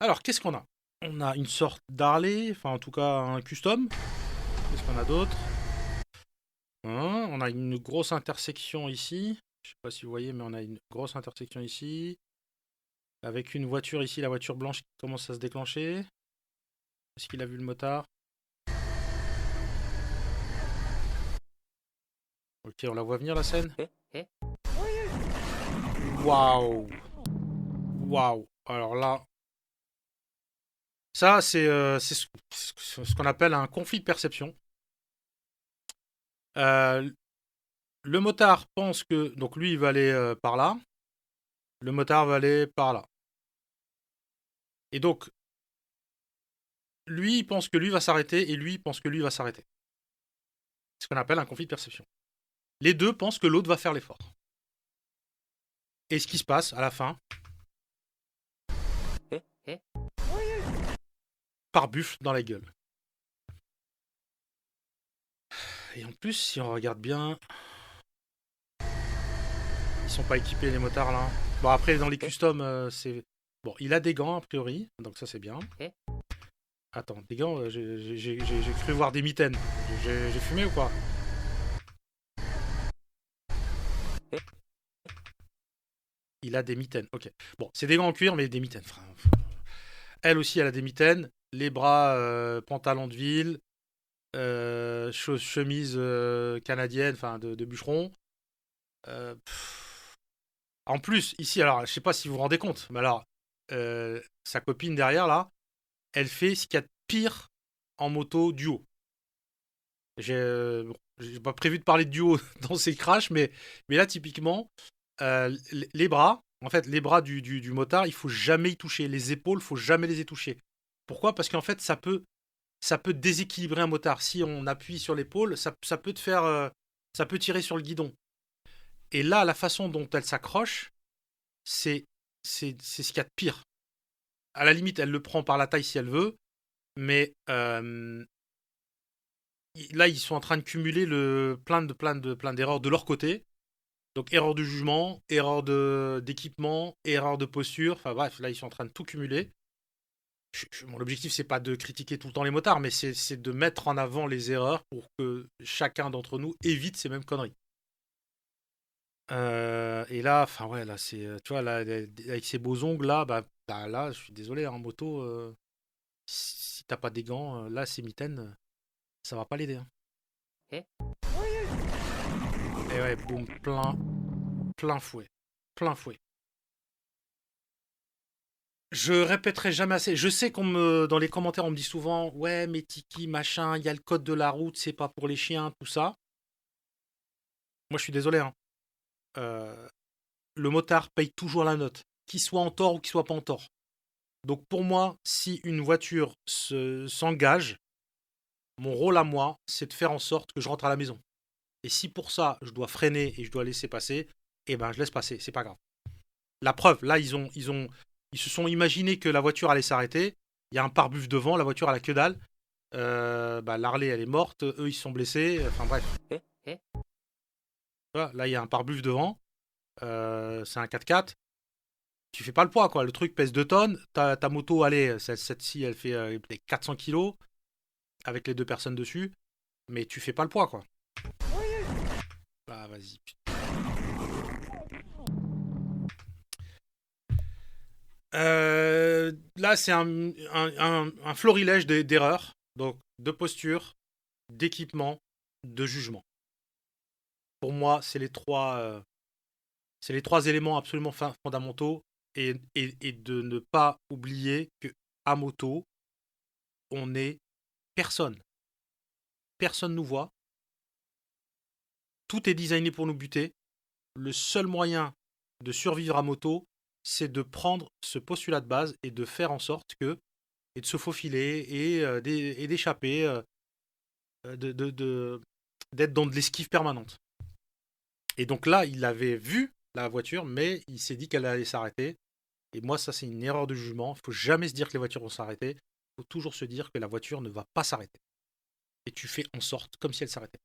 Alors, qu'est-ce qu'on a? On a une sorte d'Harley, enfin en tout cas un custom. Qu'est-ce qu'on a d'autre? On a une grosse intersection ici. Je sais pas si vous voyez, mais on a une grosse intersection ici. Avec une voiture ici, la voiture blanche qui commence à se déclencher. Est-ce qu'il a vu le motard? Ok, on la voit venir la scène. Waouh! Waouh! Alors là, ça c'est ce qu'on appelle un conflit de perception. Euh, le motard pense que donc lui il va aller par là, le motard va aller par là. Et donc lui il pense que lui va s'arrêter et lui il pense que lui va s'arrêter. C'est ce qu'on appelle un conflit de perception. Les deux pensent que l'autre va faire l'effort. Et ce qui se passe à la fin, par buffle dans la gueule. Et en plus, si on regarde bien, ils sont pas équipés les motards là. Bon après dans les customs, c'est bon, il a des gants a priori, donc ça c'est bien. Attends, des gants, j'ai cru voir des mitaines. J'ai fumé ou quoi? Il a des mitaines, ok. Bon, c'est des gants en cuir, mais des mitaines. Elle aussi, elle a des mitaines. Les bras, pantalon de ville, chemise canadienne, enfin de bûcheron. En plus, ici, alors, je sais pas si vous vous rendez compte, mais alors, sa copine derrière, là, elle fait ce qu'il y a de pire en moto duo. J'ai pas prévu de parler de duo dans ces crashs, mais là, typiquement, les bras, en fait, les bras du motard, il faut jamais y toucher. Les épaules, il faut jamais les y toucher. Pourquoi? Parce qu'en fait, ça peut déséquilibrer un motard. Si on appuie sur l'épaule, ça peut te faire, ça peut tirer sur le guidon. Et là, la façon dont elle s'accroche, c'est, c'est ce qu'il y a de pire. À la limite, elle le prend par la taille si elle veut, mais là, ils sont en train de cumuler plein d'erreurs de leur côté. Donc erreur de jugement, erreur d'équipement, erreur de posture. Enfin bref, là ils sont en train de tout cumuler. Mon objectif c'est pas de critiquer tout le temps les motards, mais c'est de mettre en avant les erreurs pour que chacun d'entre nous évite ces mêmes conneries. Et là, enfin ouais, là c'est, tu vois, là avec ces beaux ongles là, bah, là, je suis désolé, en moto, si t'as pas des gants, là ces mitaines, ça va pas l'aider, hein. Et ouais, boum, plein fouet, plein fouet. Je répéterai jamais assez. Je sais dans les commentaires, on me dit souvent, ouais, mais Tiki, machin, il y a le code de la route, c'est pas pour les chiens, tout ça. Moi, je suis désolé, hein. Euh, le motard paye toujours la note, qu'il soit en tort ou qu'il soit pas en tort. Donc, pour moi, si une voiture s'engage, mon rôle à moi, c'est de faire en sorte que je rentre à la maison. Et si pour ça, je dois freiner et je dois laisser passer, eh ben, je laisse passer, c'est pas grave. La preuve, là, ils se sont imaginés que la voiture allait s'arrêter. Il y a un pare-buff devant, la voiture, elle a que dalle. L'Harley, elle est morte. Eux, ils se sont blessés. Enfin, bref. Voilà, là, il y a un pare-buff devant. C'est un 4x4. Tu fais pas le poids, quoi. Le truc pèse 2 tonnes. Ta moto, allez, cette-ci, elle fait 400 kilos avec les deux personnes dessus. Mais tu fais pas le poids, quoi. Bah, vas-y. Là, c'est un florilège d'erreurs. Donc, de posture, d'équipement, de jugement. Pour moi, c'est les trois éléments absolument fondamentaux. Et de ne pas oublier que à moto, on est personne. Personne nous voit. Tout est designé pour nous buter. Le seul moyen de survivre à moto, c'est de prendre ce postulat de base et de faire en sorte que et de se faufiler et d'échapper, d'être dans de l'esquive permanente. Et donc là, il avait vu la voiture, mais il s'est dit qu'elle allait s'arrêter. Et moi, ça, c'est une erreur de jugement. Il ne faut jamais se dire que les voitures vont s'arrêter. Il faut toujours se dire que la voiture ne va pas s'arrêter. Et tu fais en sorte comme si elle s'arrêtait.